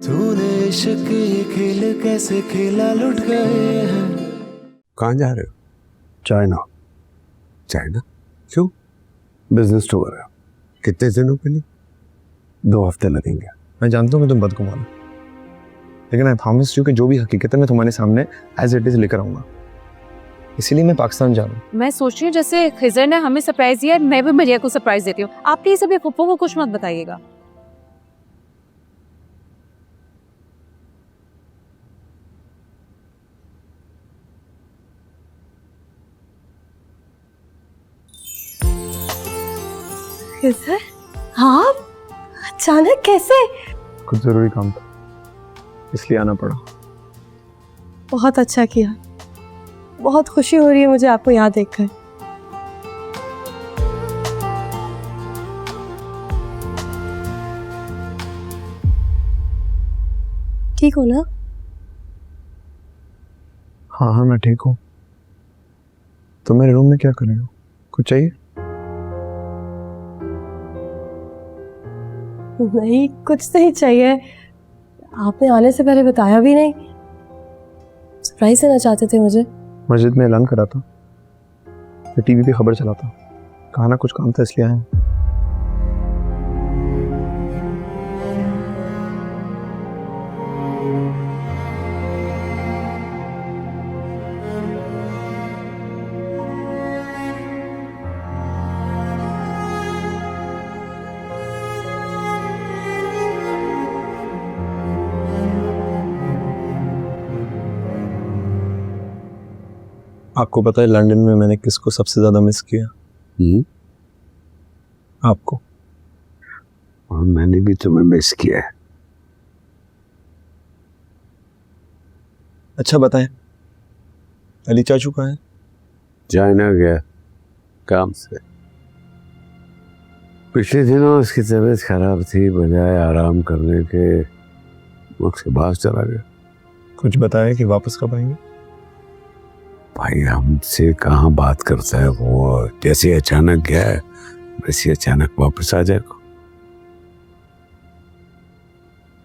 तूने इश्क ये खेल कैसे खेला, लुट गए हैं। कहाँ जा रहे हो? चाइना। चाइना? क्यों? बिजनेस टूर है, कितने दिनों के लिए? 2 हफ्ते लगेंगे। मैं जानता हूँ कि तुम बदगुमान हो, लेकिन आई प्रॉमिस यू कि जो भी हकीकत है मैं तुम्हारे सामने एज इट इज लेकर आऊंगा। इसीलिए मैं पाकिस्तान जा रहा हूँ। मैं सोच रही हूँ जैसे खिजर ने हमें सरप्राइज दिया, मैं भी मरिया को सरप्राइज देती हूँ। आप प्लीज अभी पप्पू को कुछ मत बताइएगा। खिजर, हाँ अचानक कैसे? कुछ जरूरी काम था इसलिए आना पड़ा। बहुत अच्छा किया, बहुत खुशी हो रही है मुझे आपको यहाँ देखकर। ठीक हो ना? हाँ हाँ मैं ठीक हूँ। तुम मेरे रूम में क्या कर रहे हो? कुछ चाहिए? नहीं, कुछ नहीं चाहिए। आपने आने से पहले बताया भी नहीं। सरप्राइज देना चाहते थे मुझे। मस्जिद में ऐलान करा था, फिर टीवी पे खबर चला था, कहा ना कुछ काम था इसलिए आए। आपको पता है लंदन में मैंने किसको सबसे ज्यादा मिस किया? आपको। और मैंने भी तुम्हें मिस किया है। अच्छा बताएं, अली चाचू कहाँ है? चाइना गया काम से। पिछले दिनों उसकी तबीयत खराब थी, बजाय आराम करने के उसके पास चला गया। कुछ बताया कि वापस कब आएंगे? भाई हमसे कहाँ बात करता है वो, जैसे अचानक गया है वैसे अचानक वापस आ जाएगा।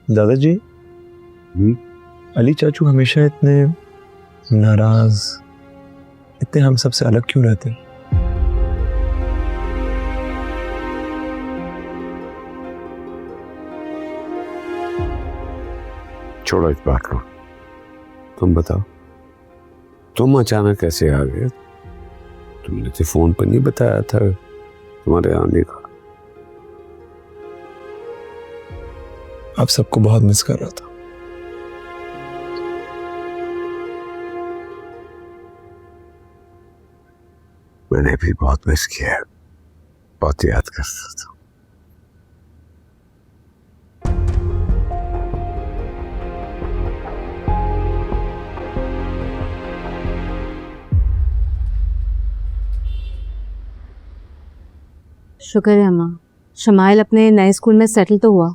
दादाजी, अली चाचू हमेशा इतने नाराज, इतने हम सबसे अलग क्यों रहते? छोड़ो इस बात को, तुम बताओ तुम अचानक कैसे आ गए? तुमने तो फोन पर नहीं बताया था तुम्हारे आने का। आप सबको बहुत मिस कर रहा था। मैंने भी बहुत मिस किया है, बहुत याद करता था। शुक्र है अम्मा, शमाइल अपने नए स्कूल में सेटल तो हुआ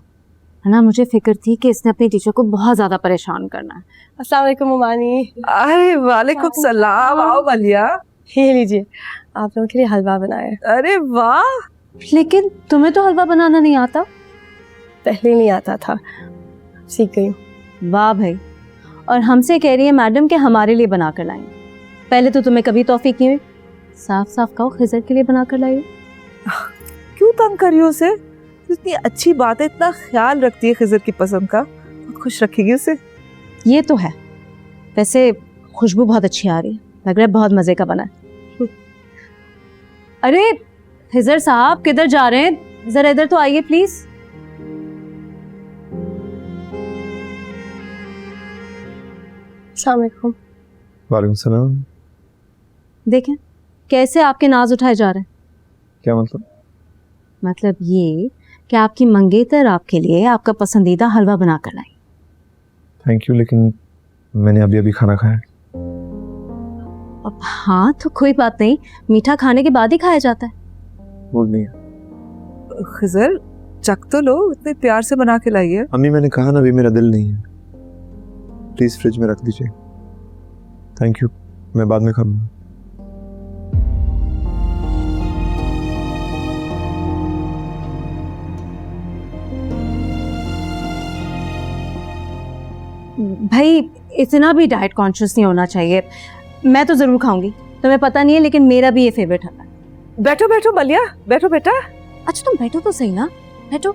है ना। मुझे फिक्र थी कि इसने अपनी टीचर को बहुत ज्यादा परेशान करना है। अस्सलाम वालेकुम ममानी। अरे वालेकुम सलाम। आओ वालिया, ये लीजिए, आप लोगों के लिए हलवा बनाया है। अरे वाह। लेकिन तुम्हें तो हलवा बनाना नहीं आता। पहले नहीं आता था, सीख गई हूँ। वाह भाई, और हमसे कह रही है मैडम कि हमारे लिए बना कर लाएंगे। पहले तो तुम्हें कभी तौफीक नहीं हुई। साफ साफ कहो खिजर के लिए बना कर लाई। क्यों तंग करी हो उसे? इतनी अच्छी बात है, इतना ख्याल रखती है खिजर की पसंद का, बहुत खुश रखेगी उसे। ये तो है, वैसे खुशबू बहुत अच्छी आ रही है, लग रहा है बहुत मजे का बना है। अरे खिजर साहब किधर जा रहे हैं? जरा इधर तो आइए प्लीज। अस्सलाम वालेकुम। वालेकुम सलाम। देखें कैसे आपके नाज उठाए जा रहे हैं। क्या मतलब? मतलब ये कि आपकी मंगेतर आपके लिए आपका पसंदीदा हलवा बना कर लाई। थैंक यू, लेकिन मैंने अभी अभी खाना खाया। अब हाँ तो कोई बात नहीं, मीठा खाने के बाद ही खाया जाता है। भूल नहीं है। खिजर चख तो लो, इतने प्यार से बना के लाई है। अम्मी मैंने कहा ना अभी मेरा दिल नहीं है, प्लीज फ्रिज में रख दीजिए। थैंक यू, मैं बाद में खा लूँगा। भाई इतना भी डाइट कॉन्शियस नहीं होना चाहिए। मैं तो ज़रूर खाऊंगी, तुम्हें पता नहीं है, लेकिन मेरा भी ये फेवरेट है। बैठो बैठो मलिया, बैठो बेटा। अच्छा तुम बैठो तो सही ना, बैठो।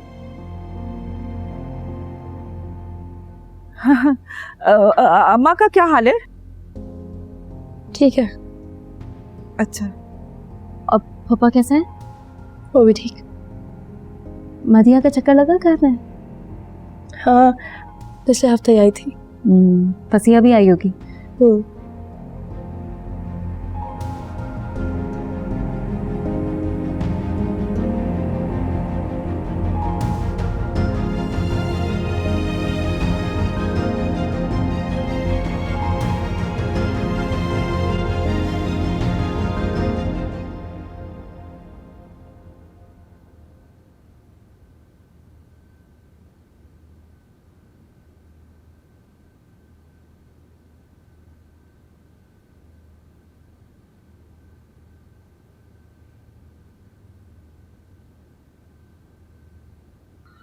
अम्मा का क्या हाल है? ठीक है, अच्छा, और पापा कैसे हैं? वो भी ठीक। मदिया का चक्कर लगा घर में? हाँ, पिछले हफ्ते आई थी। फसिया भी आई होगी।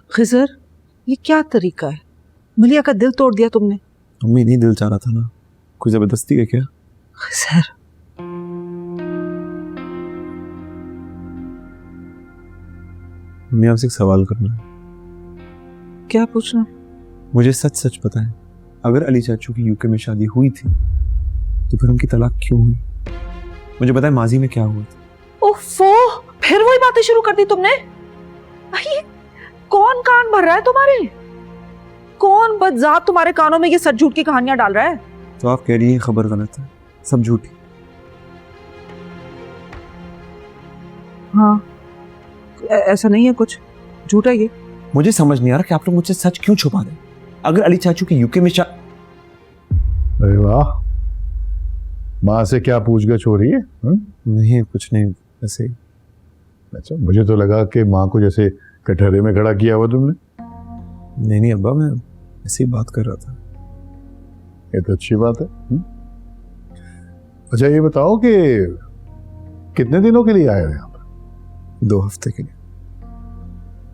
खिजर ये क्या तरीका है? मलिया का दिल तोड़ दिया तुमने। अम्मी नहीं दिल चाह रहा था ना, कोई जबरदस्ती है क्या? खिजर मैं आपसे एक सवाल करना है। क्या पूछना? मुझे सच सच पता है, अगर अली चाचू की यूके में शादी हुई थी तो फिर उनकी तलाक क्यों हुई? मुझे पता है माजी में क्या हुआ था। ओफो, फिर वही बातें शुरू कर दी तुमने। भाई कौन कान भर रहा है तुम्हारे? कौन बदजात तुम्हारे कानों में ये सच झूठ की कहानियां डाल रहा है? तो आप कह रही हैं खबर गलत है, सब झूठी? हाँ, ऐसा नहीं है, कुछ झूठा ये। मुझे समझ नहीं आ रहा कि आप लोग मुझसे सच क्यों छुपा रहे हैं। अगर अली चाचू की यूके में अरे वाह, माँ से क्या पूछगछ हो रही है? नहीं, कुछ नहीं, ऐसे ही। अच्छा, मुझे तो लगा कि माँ को जैसे कटहरे में खड़ा किया हुआ तुमने। नहीं अब्बा, मैं ऐसे ही बात कर रहा था। ये तो अच्छी बात है। अच्छा ये बताओ कि कितने दिनों के लिए आए हो यहाँ पर? 2 हफ्ते के लिए।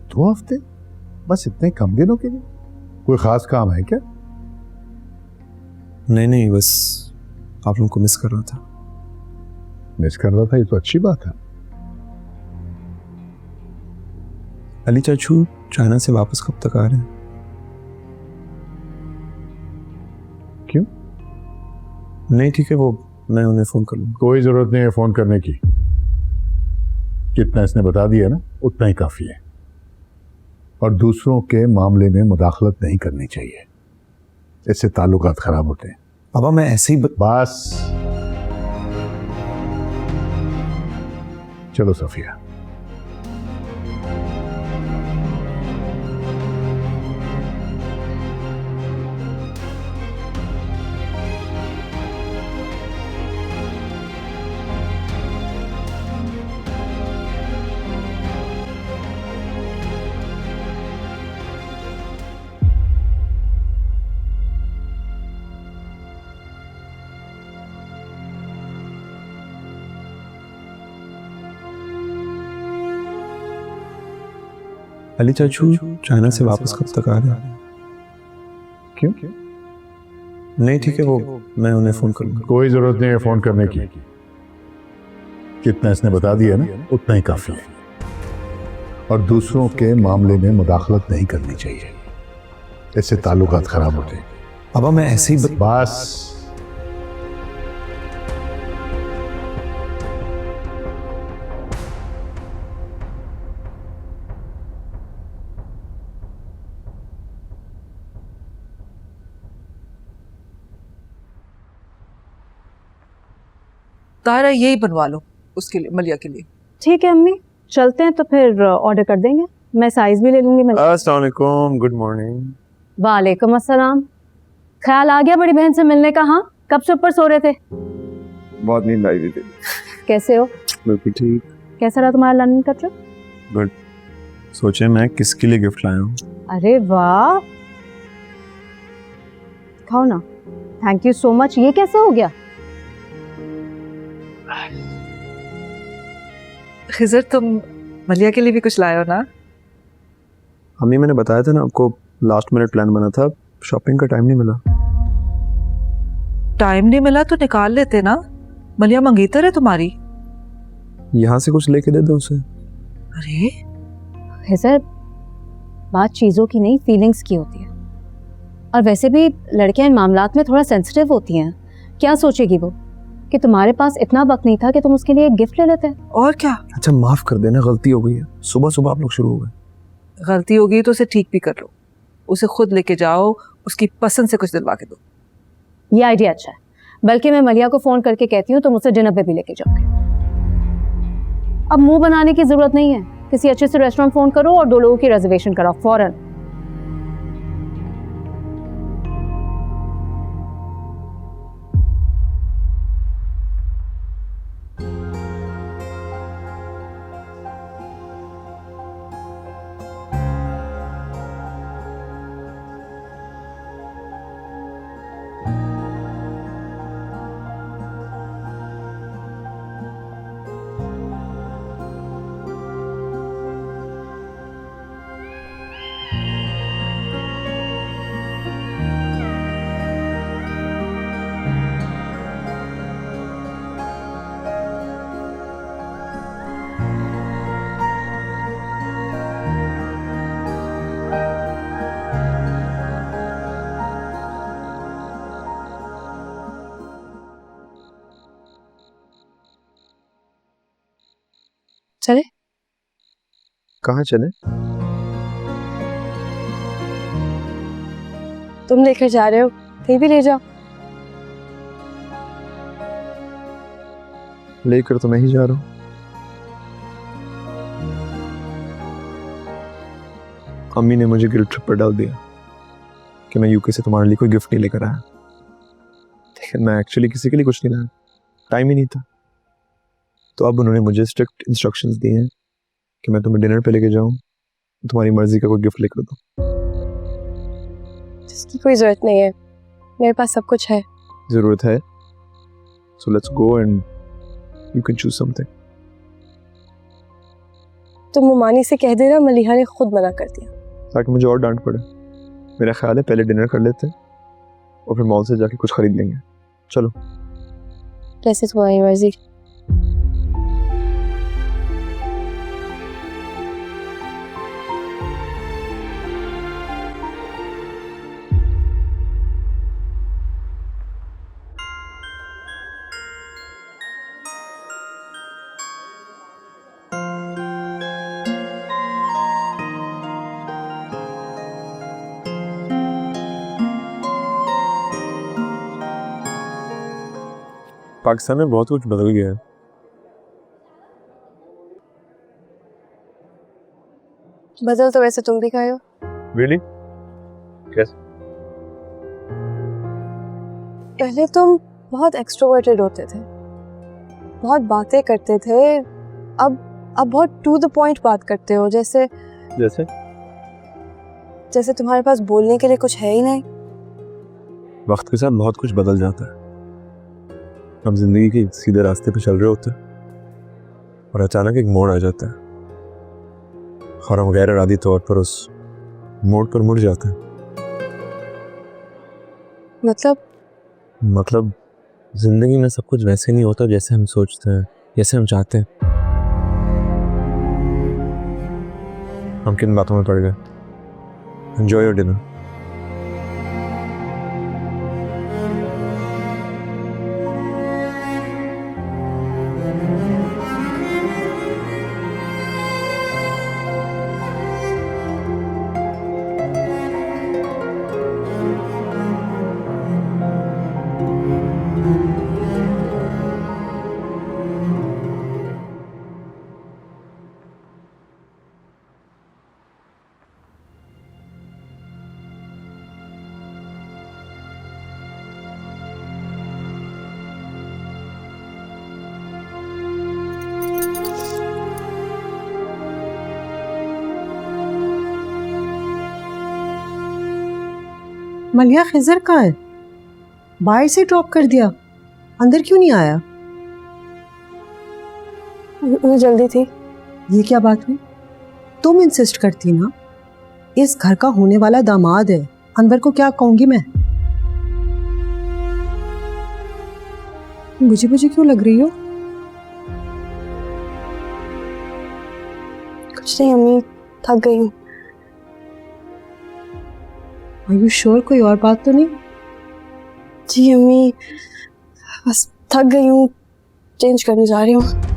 2 हफ्ते? बस इतने कम दिनों के लिए? कोई खास काम है क्या? नहीं, बस आप लोगों को मिस कर रहा था। मिस कर रहा था, ये तो अच्छी बात है। अली चाचू चाइना से वापस कब तक आ रहे हैं? क्यों? नहीं ठीक है, वो मैं उन्हें फोन कर लूँगा। कोई जरूरत नहीं है फोन करने की, जितना इसने बता दिया ना उतना ही काफी है। और दूसरों के मामले में मुदाखलत नहीं करनी चाहिए, इससे ताल्लुकात खराब होते हैं। पापा मैं ऐसे ही बस चलो सफिया। अली चाचू चाइना से वापस कब तक आ रहे हैं? क्यों? नहीं ठीक है, वो मैं उन्हें फोन कर लूँगा। कोई जरूरत नहीं है फोन करने की, जितना इसने बता दिया ना उतना ही काफी है। और दूसरों के मामले में मुदाखलत नहीं करनी चाहिए, इससे ताल्लुकात खराब होते हैं। पापा मैं ऐसे ही बस तारा यही बनवा लो उसके लिए, मलिया के लिए। ठीक है अम्मी, चलते हैं तो फिर ऑर्डर कर देंगे। मैं साइज भी ले लूंगी। अस्सलाम वालेकुम, गुड मॉर्निंग। वालेकुम अस्सलाम। ख्याल आ गया बड़ी बहन से मिलने का? हाँ, कब से ऊपर सो रहे थे? बहुत नींद आई हुई थी। कैसे हो? बिल्कुल ठीक। कैसा रहा तुम्हारा लंदन का ट्रिप? गुड। सोचे मैं किसके लिए गिफ्ट लाया हूँ। अरे वाह, खाओ ना। Thank you so much. ये कैसे हो गया? खिजर तुम मलिया के लिए भी कुछ लाए हो ना? अम्मी मैंने बताया था ना आपको, लास्ट मिनट प्लान बना था, शॉपिंग का टाइम नहीं मिला। टाइम नहीं मिला तो निकाल लेते ना, मलिया मंगेतर है तुम्हारी। यहाँ से कुछ लेके दे दो उसे। अरे हिजर, बात चीज़ों की नहीं फीलिंग्स की होती है, और वैसे भी लड़कियां इन मामलात में थोड़ा सेंसिटिव होती हैं। क्या सोचेगी वो कि तुम्हारे पास इतना वक्त नहीं था कि तुम उसके लिए एक गिफ्ट ले लेते। और क्या, अच्छा माफ कर देना, गलती हो गई है। सुबह सुबह आप लोग शुरू हो गए। गलती होगी तो उसे ठीक भी कर लो, उसे खुद लेके जाओ, उसकी पसंद से कुछ दिलवा के दो। ये आइडिया अच्छा है, बल्कि मैं मलिया को फोन करके कहती हूँ तुम उसे डिनर पे भी लेके जाओगे। अब मुंह बनाने की जरूरत नहीं है, किसी अच्छे से रेस्टोरेंट फोन करो और 2 लोगों की रिजर्वेशन कराओ फौरन। चले? कहाँ चले? तुम लेकर जा रहे हो, कहीं भी ले जाओ। लेकर तो मैं ही जा रहा हूँ। अम्मी ने मुझे गिल्ट ट्रिप पर डाल दिया कि मैं यूके से तुम्हारे लिए कोई गिफ्ट नहीं लेकर आया, लेकिन मैं एक्चुअली किसी के लिए कुछ नहीं लाया, टाइम ही नहीं था। तो अब उन्होंने मुझे स्ट्रिक्ट इंस्ट्रक्शंस दिए हैं कि मैं तुम्हें डिनर पे लेके जाऊं, तुम्हारी मर्जी का कोई गिफ्ट लेकर दो। इसकी कोई जरूरत नहीं है, मेरे पास सब कुछ है। जरूरत है, so let's go and you can choose something. तुम मुमानी से कह देना, मलिहा ने खुद मना कर दिया। ताकि मुझे और डांट पड़े। मेरा ख्याल है पहले डिनर कर लेते हैं और फिर मॉल से जाके कुछ खरीद लेंगे। चलो। जैसे तुम्हारी मर्जी। पाकिस्तान में बहुत कुछ बदल गया है। बदल तो वैसे तुम भी गए हो। Really? कैसे? पहले तुम बहुत एक्सट्रोवर्टेड होते थे, बहुत बातें करते थे, अब बहुत टू द पॉइंट बात करते हो, जैसे तुम्हारे पास बोलने के लिए कुछ है ही नहीं। वक्त के साथ बहुत कुछ बदल जाता है। हम जिंदगी के सीधे रास्ते पे चल रहे होते हैं और अचानक एक मोड़ आ जाता है और हम गैर इरादी तौर पर उस मोड़ पर मुड़ जाते हैं। मतलब जिंदगी में सब कुछ वैसे नहीं होता जैसे हम सोचते हैं, जैसे हम चाहते हैं। हम किन बातों में पड़ गए? Enjoy your dinner. मलिया खिजर कहाँ है? बाहर से ड्रॉप कर दिया, अंदर क्यों नहीं आया? मुझे जल्दी थी। ये क्या बात हुई? तुम इंसिस्ट करती ना, इस घर का होने वाला दामाद है, अनवर को क्या कहूंगी मैं? मुझे मुझे क्यों लग रही हो? कुछ नहीं अम्मी, थक गई हूँ। आर यू श्योर कोई और बात तो नहीं? जी अम्मी, बस थक गई हूँ, चेंज करने जा रही हूँ।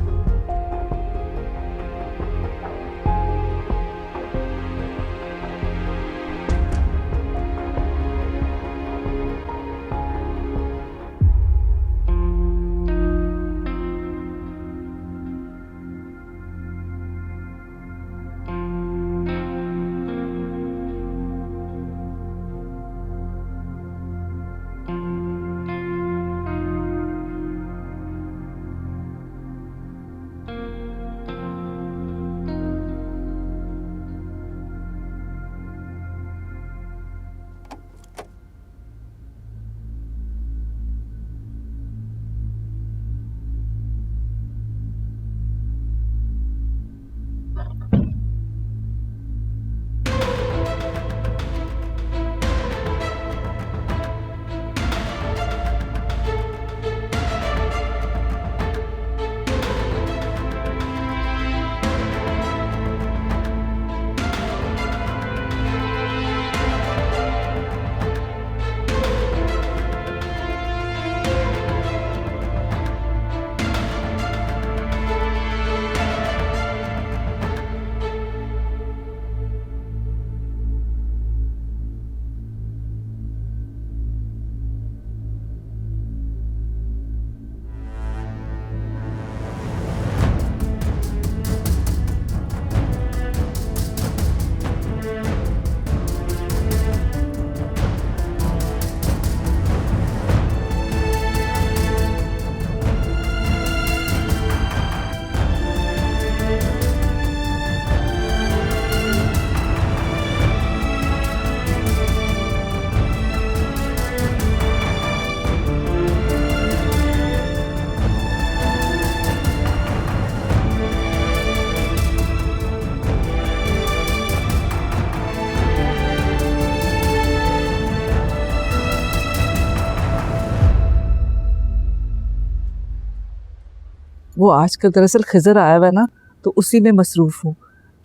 वो आजकल दरअसल खिजर आया हुआ है ना, तो उसी में मसरूफ हूँ।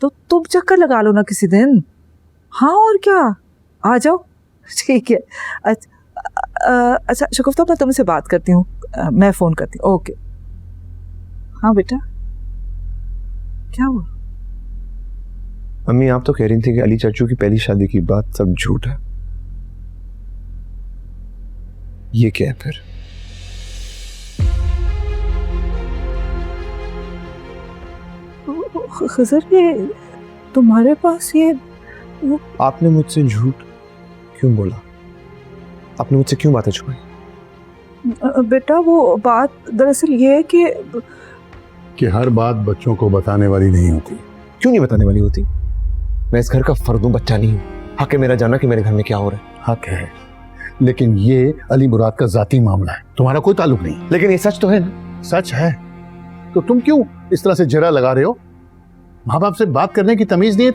तो तुम चक्कर लगा लो ना किसी दिन। हाँ और क्या, आ जाओ। ठीक है। अच्छा शगुफ्ता, मैं तुमसे बात करती हूँ, मैं फ़ोन करती हूँ। ओके। हाँ बेटा, क्या हुआ? अम्मी आप तो कह रही थी कि अली चाचू की पहली शादी की बात सब झूठ है। ये क्या है फिर? खिजर, ये तुम्हारे पास ये आपने मुझसे झूठ क्यों बोला? आपने मुझसे क्यों बातें छुपाई? बेटा वो बात दरअसल ये है कि हर बात बच्चों को बताने वाली नहीं होती। क्यों नहीं बताने वाली होती? मैं इस घर का फर्द हूं, बच्चा नहीं हूं। हक है मेरा जानना कि मेरे घर में क्या हो रहा है। हक है, लेकिन ये अली मुराद का जाती मामला है, तुम्हारा कोई ताल्लुक नहीं। लेकिन ये सच तो है ना? सच है तो तुम क्यों इस तरह से जरा लगा रहे हो? माँ बाप से बात करने की तमीज नहीं है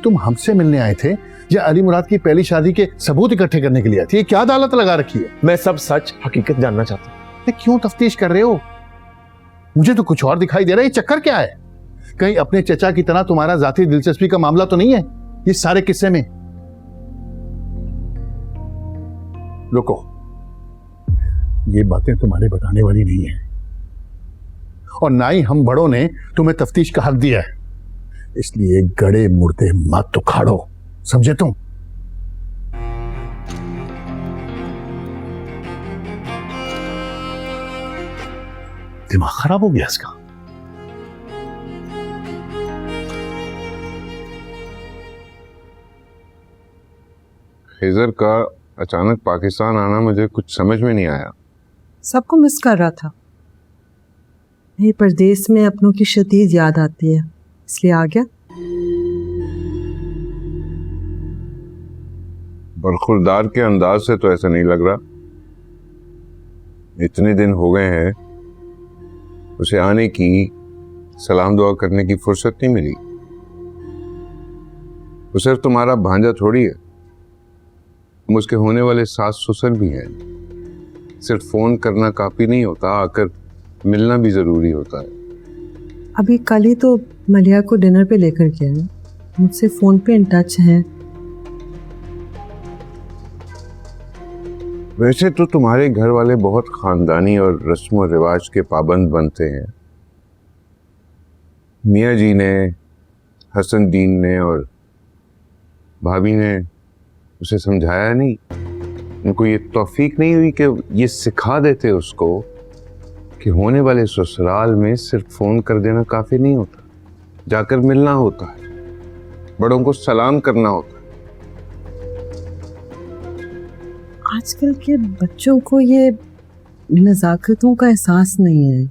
तुम हमसे मिलने आए थे या अली मुराद की पहली शादी के सबूत इकट्ठे करने के लिए आए थे? ये क्या अदालत लगा रखी है? मैं सब सच हकीकत जानना चाहता हूँ। क्यों तफ्तीश कर रहे हो? मुझे तो कुछ और दिखाई दे रहा है। ये चक्कर क्या है? कहीं अपने चचा की तरह तुम्हारा जाती दिलचस्पी का मामला तो नहीं है ये सारे किस्से में? रुको, ये बातें तुम्हारे बताने वाली नहीं है और ना ही हम बड़ों ने तुम्हें तफ्तीश का हक दिया है, इसलिए गड़े मुर्दे मत उखाड़ो, समझे तुम? दिमाग खराब हो गया इसका। खिजर का अचानक पाकिस्तान आना मुझे कुछ समझ में नहीं आया। सबको मिस कर रहा था। ये परदेश में अपनों की शदीद याद आती है, इसलिए आ गया। बरखुरदार के अंदाज से तो ऐसा नहीं लग रहा। इतने दिन हो गए हैं उसे आने की, सलाम दुआ करने की फुर्सत नहीं मिली। वो सिर्फ तुम्हारा भांजा थोड़ी है, हम उसके होने वाले सास ससुर भी हैं। सिर्फ फोन करना काफी नहीं होता, आकर मिलना भी जरूरी होता है। अभी कल ही तो मलिया को डिनर पे लेकर गया है, मुझसे फोन पे इन टच है। वैसे तो तुम्हारे घर वाले बहुत खानदानी और रस्म और रिवाज के पाबंद बनते हैं। मियाँ जी ने, हसन दीन ने और भाभी ने उसे समझाया नहीं, उनको ये तौफीक नहीं हुई कि ये सिखा देते उसको कि होने वाले ससुराल में सिर्फ फोन कर देना काफी नहीं होता, जाकर मिलना होता है, बड़ों को सलाम करना होता है। आजकल के बच्चों को ये नज़ाकतों का एहसास नहीं है।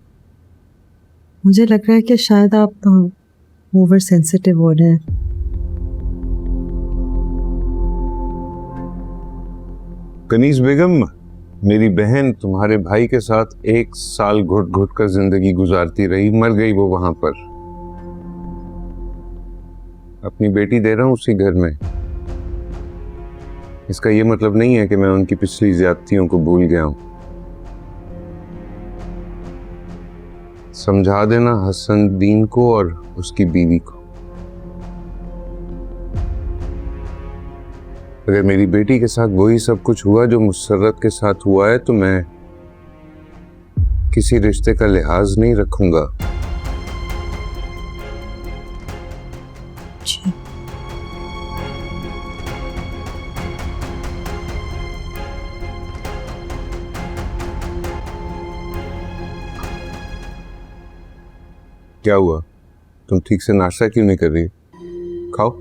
मुझे लग रहा है कि शायद आप ओवर सेंसिटिव हो रहे हैं। कनीज बेगम, मेरी बहन तुम्हारे भाई के साथ 1 साल घुट घुट कर जिंदगी गुजारती रही, मर गई वो वहां पर। अपनी बेटी दे रहा हूं उसी घर में। इसका ये मतलब नहीं है कि मैं उनकी पिछली ज्यादतियों को भूल गया हूं। समझा देना हसन दीन को और उसकी बीवी को। अगर मेरी बेटी के साथ वही सब कुछ हुआ जो मुसर्रत के साथ हुआ है तो मैं किसी रिश्ते का लिहाज नहीं रखूंगा। क्या हुआ? तुम ठीक से नाश्ता क्यों नहीं कर रही? खाओ।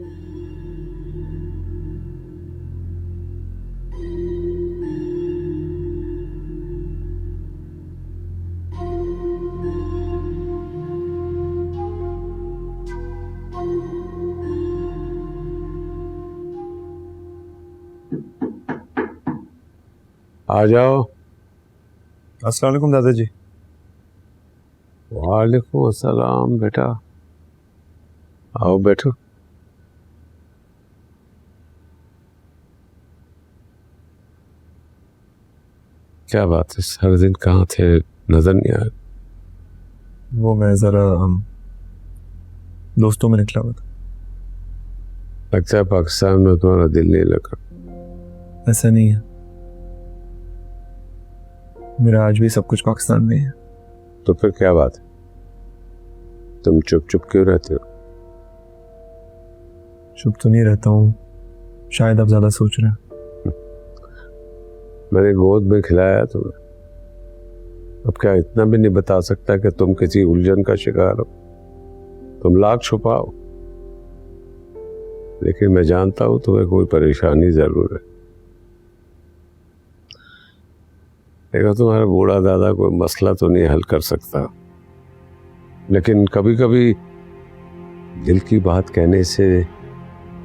आ जाओ। अस्सलाम वालेकुम दादाजी। वालेकुम अस्सलाम बेटा, आओ बैठो। क्या बात है, सारे दिन कहाँ थे, नजर नहीं आया? वो मैं ज़रा दोस्तों में निकला हुआ था। लगता है पाकिस्तान में तुम्हारा दिल नहीं लगा। ऐसा नहीं है, मेरा आज भी सब कुछ पाकिस्तान में है। तो फिर क्या बात है, तुम चुप चुप क्यों रहते हो? चुप तो नहीं रहता हूँ, शायद आप ज़्यादा सोच रहे हैं। मैंने गोद में खिलाया तुम्हें, अब क्या इतना भी नहीं बता सकता कि तुम किसी उलझन का शिकार हो? तुम लाख छुपाओ, लेकिन मैं जानता हूं तुम्हें कोई परेशानी जरूर है। देखो, तुम्हारा बूढ़ा दादा कोई मसला तो नहीं हल कर सकता, लेकिन कभी कभी दिल की बात कहने से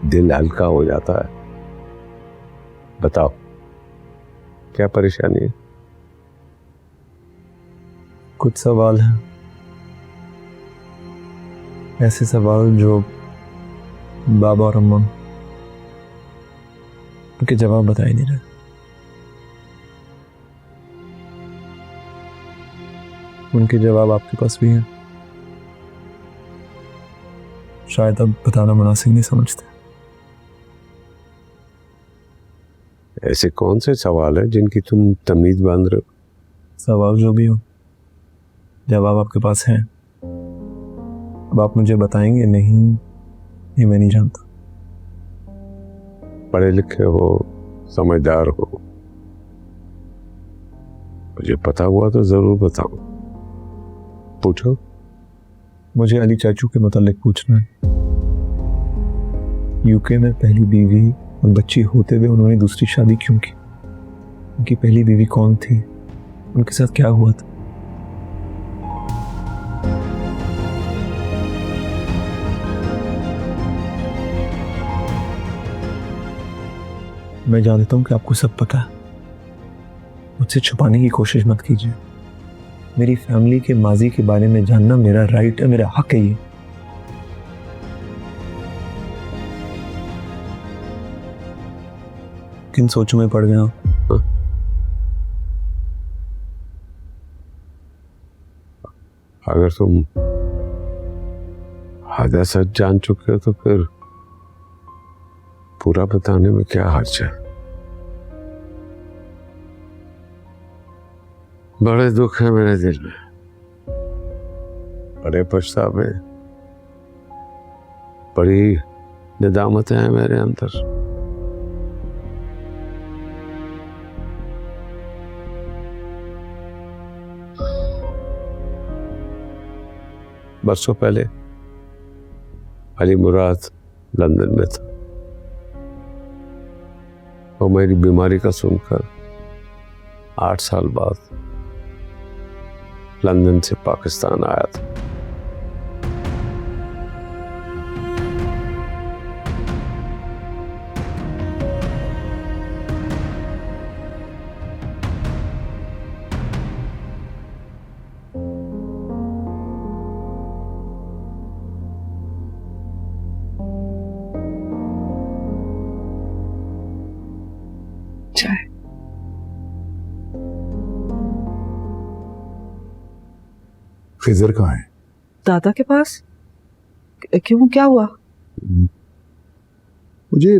दिल हल्का हो जाता है। बताओ, क्या परेशानी है? कुछ सवाल हैं, ऐसे सवाल जो बाबा और अम्मा उनके जवाब बता ही नहीं रहे। उनके जवाब आपके पास भी हैं, शायद अब बताना मुनासिब नहीं समझते। ऐसे कौन से सवाल है जिनकी तुम तमीज बांध रहे हो? सवाल जो भी हो, जवाब आपके पास है। अब आप मुझे बताएंगे नहीं, ये मैं नहीं जानता। पढ़े लिखे हो, समझदार हो, मुझे पता हुआ तो जरूर बताओ। पूछो। मुझे अली चाचू के मुतालिक पूछना है। यूके में पहली बीवी और बच्ची होते हुए उन्होंने दूसरी शादी क्यों की? उनकी पहली बीवी कौन थी? उनके साथ क्या हुआ था? मैं जानता हूं कि आपको सब पता है, मुझसे छुपाने की कोशिश मत कीजिए। मेरी फैमिली के माजी के बारे में जानना मेरा राइट है, मेरा हक है। ये किन सोचों में पड़ गया? अगर तुम आधा सच जान चुके हो तो फिर पूरा बताने में क्या हर्ज है। बड़े दुख है मेरे दिल में, बड़े पछतावे, बड़ी निदामतें हैं मेरे अंदर। बरसों पहले अली मुराद लंदन में था। वो मेरी बीमारी का सुनकर 8 साल बाद लंदन से पाकिस्तान आया था। खिजर कहाँ है? दादा के पास। क्यों, क्या हुआ? मुझे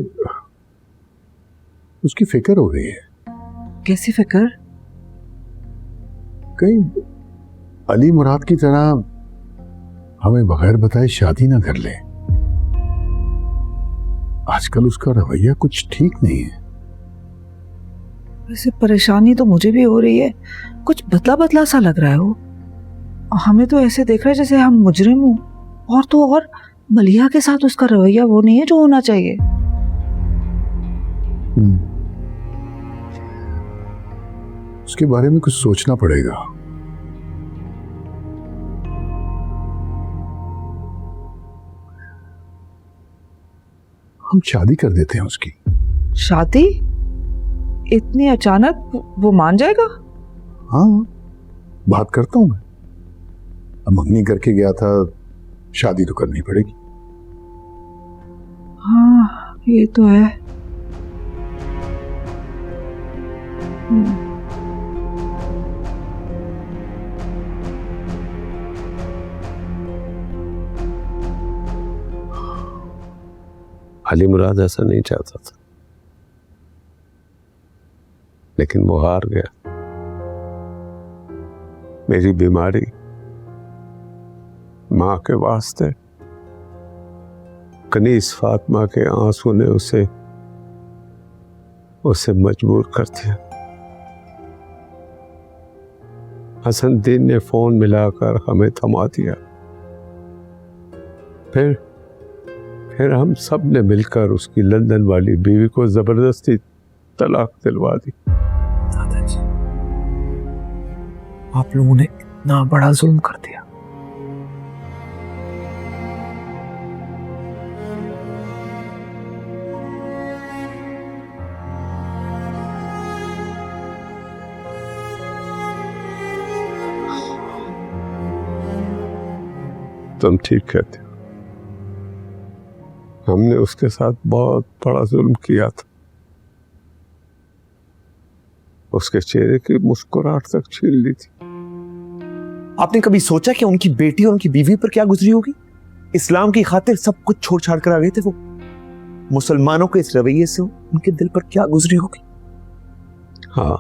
उसकी फिक्र हो रही है। कैसी फिक्र? कहीं अली मुराद की तरह हमें बगैर बताए शादी ना कर ले। आजकल उसका रवैया कुछ ठीक नहीं है। वैसे परेशानी तो मुझे भी हो रही है, कुछ बदला बदला सा लग रहा है। वो हमें तो ऐसे देख रहा है जैसे हम मुजरिम हो, और तो और मलिया के साथ उसका रवैया वो नहीं है जो होना चाहिए। उसके बारे में कुछ सोचना पड़ेगा। हम शादी कर देते हैं उसकी। शादी? इतनी अचानक? वो मान जाएगा? हाँ, बात करता हूं मैं। अब मंगनी करके गया था, शादी तो करनी पड़ेगी। हाँ, ये तो है। अली मुराद ऐसा नहीं चाहता था, लेकिन वो हार गया। मेरी बीमारी, माँ के वास्ते, कनीस फातिमा के आंसू ने उसे मजबूर कर दिया। हसन दीन ने फोन मिलाकर हमें थमा दिया। फिर हम सब ने मिलकर उसकी लंदन वाली बीवी को जबरदस्ती तलाक दिलवा दी। दादाजी, आप लोगों ने इतना बड़ा जुल्म कर दिया। तुम ठीक कहते हो, हमने उसके साथ बहुत बड़ा जुल्म किया था। उसके चेहरे की मुस्कुराहट तक छीन ली थी। आपने कभी सोचा कि उनकी बेटी और उनकी बीवी पर क्या गुजरी होगी? इस्लाम की खातिर सब कुछ छोड़ छाड़ कर आ गए थे वो। मुसलमानों के इस रवैये से उनके दिल पर क्या गुजरी होगी? हाँ,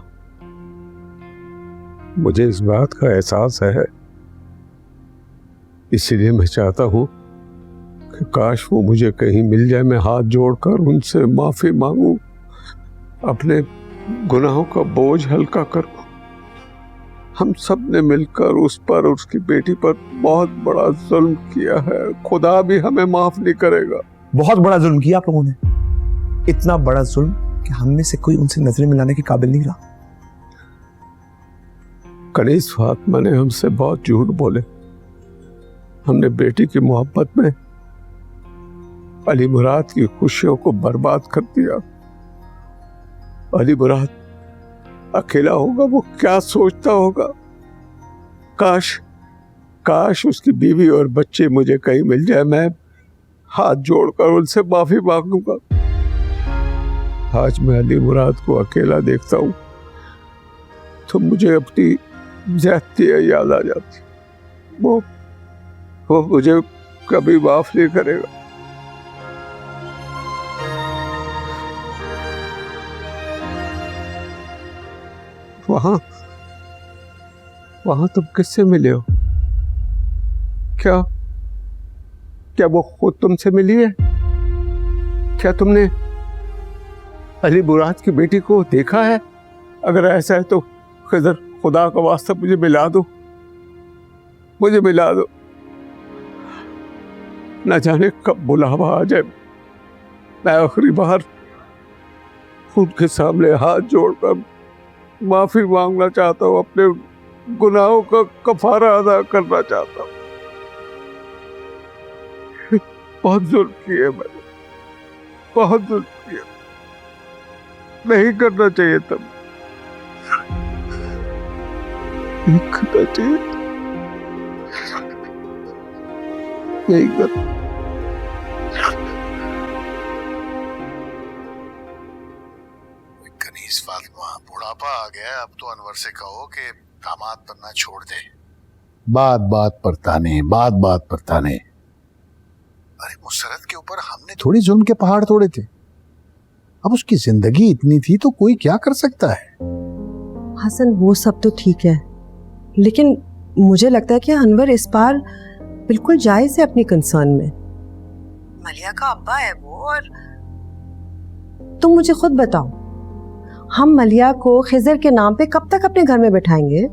मुझे इस बात का एहसास है। इसीलिए मैं चाहता हूं कि काश वो मुझे कहीं मिल जाए, मैं हाथ जोड़कर उनसे माफी मांगूं, अपने गुनाहों का बोझ हल्का करूं। हम सब ने मिलकर उस पर, उसकी बेटी पर बहुत बड़ा जुल्म किया है। खुदा भी हमें माफ नहीं करेगा। बहुत बड़ा जुल्म किया आप लोगों ने, इतना बड़ा जुल्म कि हमने से कोई उनसे नजरें मिलाने के काबिल नहीं रहा। कनीस फातिमा ने हमसे बहुत झूठ बोले। हमने बेटी की मोहब्बत में अली मुराद की खुशियों को बर्बाद कर दिया। अली मुराद अकेला होगा, वो क्या सोचता होगा। काश उसकी बीवी और बच्चे मुझे कहीं मिल जाए, मैं हाथ जोड़कर उनसे माफी मांगूंगा। आज मैं अली मुराद को अकेला देखता हूं तो मुझे अपनी ज्यादती याद आ जाती। वो मुझे कभी माफ नहीं करेगा। वहां तुम किससे मिले हो? क्या क्या वो खुद तुमसे मिली है? क्या तुमने अली मुराद की बेटी को देखा है? अगर ऐसा है तो खिजर, खुदा का वास्ता मुझे मिला दो, मुझे मिला दो। न जाने कब बुलावा आ जाए, मैं आखिरी बार उनके सामने हाथ जोड़कर माफी मांगना चाहता हूँ, अपने गुनाहों का कफारा अदा करना चाहता हूँ। बहुत जुल्म किए मैंने, बहुत जुल्म किया, नहीं करना चाहिए था, नहीं करना चाहिए, नहीं करना। कनीज फातिमा, बुढ़ापा आ गया, अब तो अनवर से कहो कि दामाद बनना छोड़ दे। बात बात पर ताने, बात बात पर ताने। अरे मुसरत के ऊपर हमने थोड़ी जुल्म के पहाड़ तोड़े थे, अब उसकी जिंदगी इतनी थी तो कोई क्या कर सकता है। हसन वो सब तो ठीक है, लेकिन मुझे लगता है कि अनवर इस बार बिल्कुल जायज है अपनी कंसर्न में। मलिया का अब्बा है वो, और तुम मुझे खुद बताओ, हम मलिया को खिजर के नाम पे कब तक अपने घर में बैठाएंगे?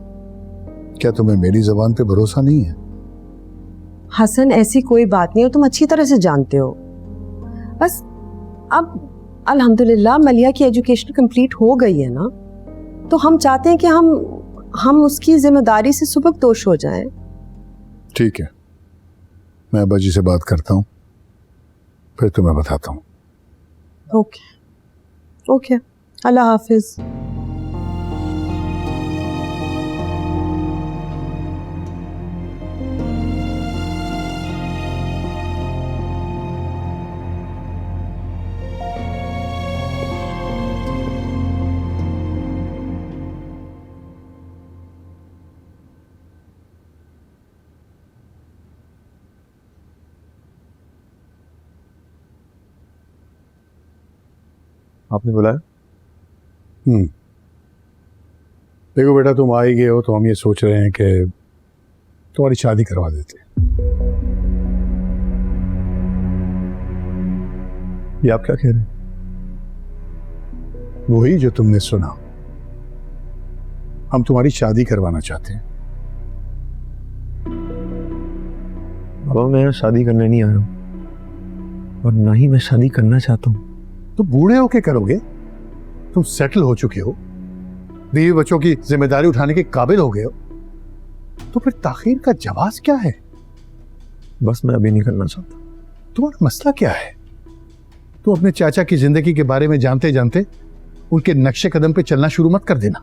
क्या तुम्हें मेरी जबान पे भरोसा नहीं है? हसन ऐसी कोई बात नहीं है, तुम अच्छी तरह से जानते हो। बस अब अल्हम्दुलिल्लाह मलिया की एजुकेशन कंप्लीट हो गई है ना, तो हम चाहते हैं कि हम उसकी जिम्मेदारी से सुबकदोश हो जाएं। ठीक है, मैं अब्बा जी से बात करता हूँ, फिर तुम्हें बताता हूँ। ओके ओके, अल्लाह हाफिज। आपने बुलाया? देखो बेटा, तुम आ ही गए हो तो हम ये सोच रहे हैं कि तुम्हारी शादी करवा देते हैं। ये आप क्या कह रहे हैं? वही जो तुमने सुना, हम तुम्हारी शादी करवाना चाहते हैं। बाबा, मैं यहाँ शादी करने नहीं आया हूँ, और ना ही मैं शादी करना चाहता हूँ। तो बूढ़े होके करोगे, तुम सेटल हो चुके हो, बीवी बच्चों की जिम्मेदारी उठाने के काबिल हो गए हो, तो फिर ताखीर का जवाब क्या है? बस मैं अभी नहीं करना चाहता। तुम्हारा मसला क्या है? तुम अपने चाचा की जिंदगी के बारे में जानते जानते उनके नक्शे कदम पे चलना शुरू मत कर देना।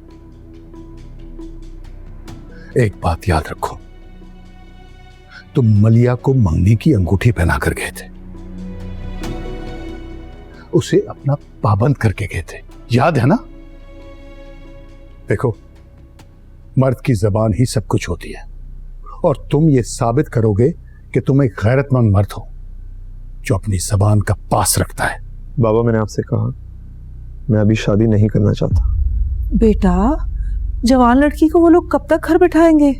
एक बात याद रखो, तुम मलिया को मंगनी की अंगूठी पहना कर गए थे, उसे अपना पाबंद करके गए थे, याद है ना? देखो, मर्द की जबान ही सब कुछ होती है, और तुम ये साबित करोगे कि तुम एक गैरतमंद मर्द हो जो अपनी जबान का पास रखता है। बाबा, मैंने आपसे कहा मैं अभी शादी नहीं करना चाहता। बेटा, जवान लड़की को वो लोग कब तक घर बैठाएंगे?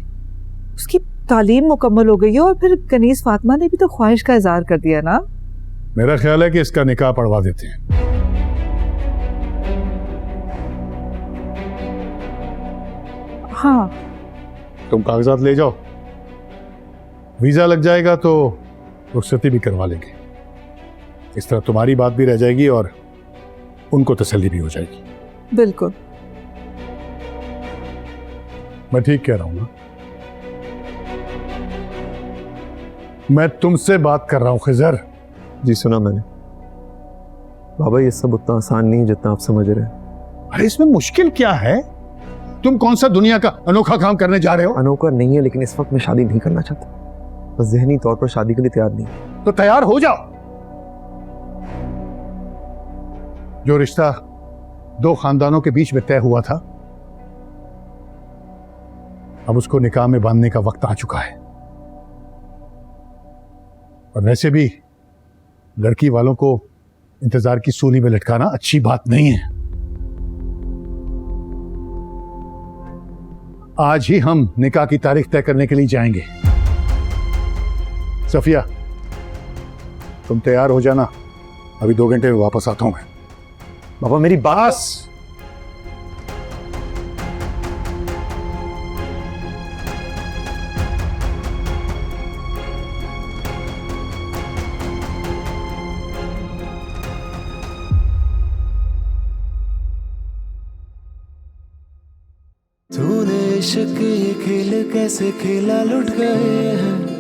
उसकी तालीम मुकम्मल हो गई है, और फिर कनीज फातिमा ने भी तो ख्वाहिश का इजहार कर दिया ना। मेरा ख्याल है कि इसका निकाह पढ़वा देते हैं। हाँ, तुम कागजात ले जाओ, वीजा लग जाएगा तो रुखसती भी करवा लेंगे। इस तरह तुम्हारी बात भी रह जाएगी और उनको तसल्ली भी हो जाएगी। बिल्कुल। मैं ठीक कह रहा हूं ना? मैं तुमसे बात कर रहा हूं खिजर। जी सुना मैंने। बाबा, ये सब उतना आसान नहीं जितना आप समझ रहे हैं। अरे इसमें मुश्किल क्या है? तुम कौन सा दुनिया का अनोखा काम करने जा रहे हो? अनोखा नहीं है, लेकिन इस वक्त मैं शादी नहीं करना चाहता। बस ज़हनी तौर पर शादी के लिए तैयार नहीं। तो तैयार हो जाओ। जो रिश्ता दो खानदानों के बीच में तय हुआ था, अब उसको निकाह में बांधने का वक्त आ चुका है। और वैसे भी लड़की वालों को इंतजार की सूली में लटकाना अच्छी बात नहीं है। आज ही हम निकाह की तारीख तय करने के लिए जाएंगे। सफिया, तुम तैयार हो जाना, अभी 2 घंटे में वापस आता हूं मैं। पापा मेरी बात। तूने इश्क ये खेल कैसे खेला, लुट गए हैं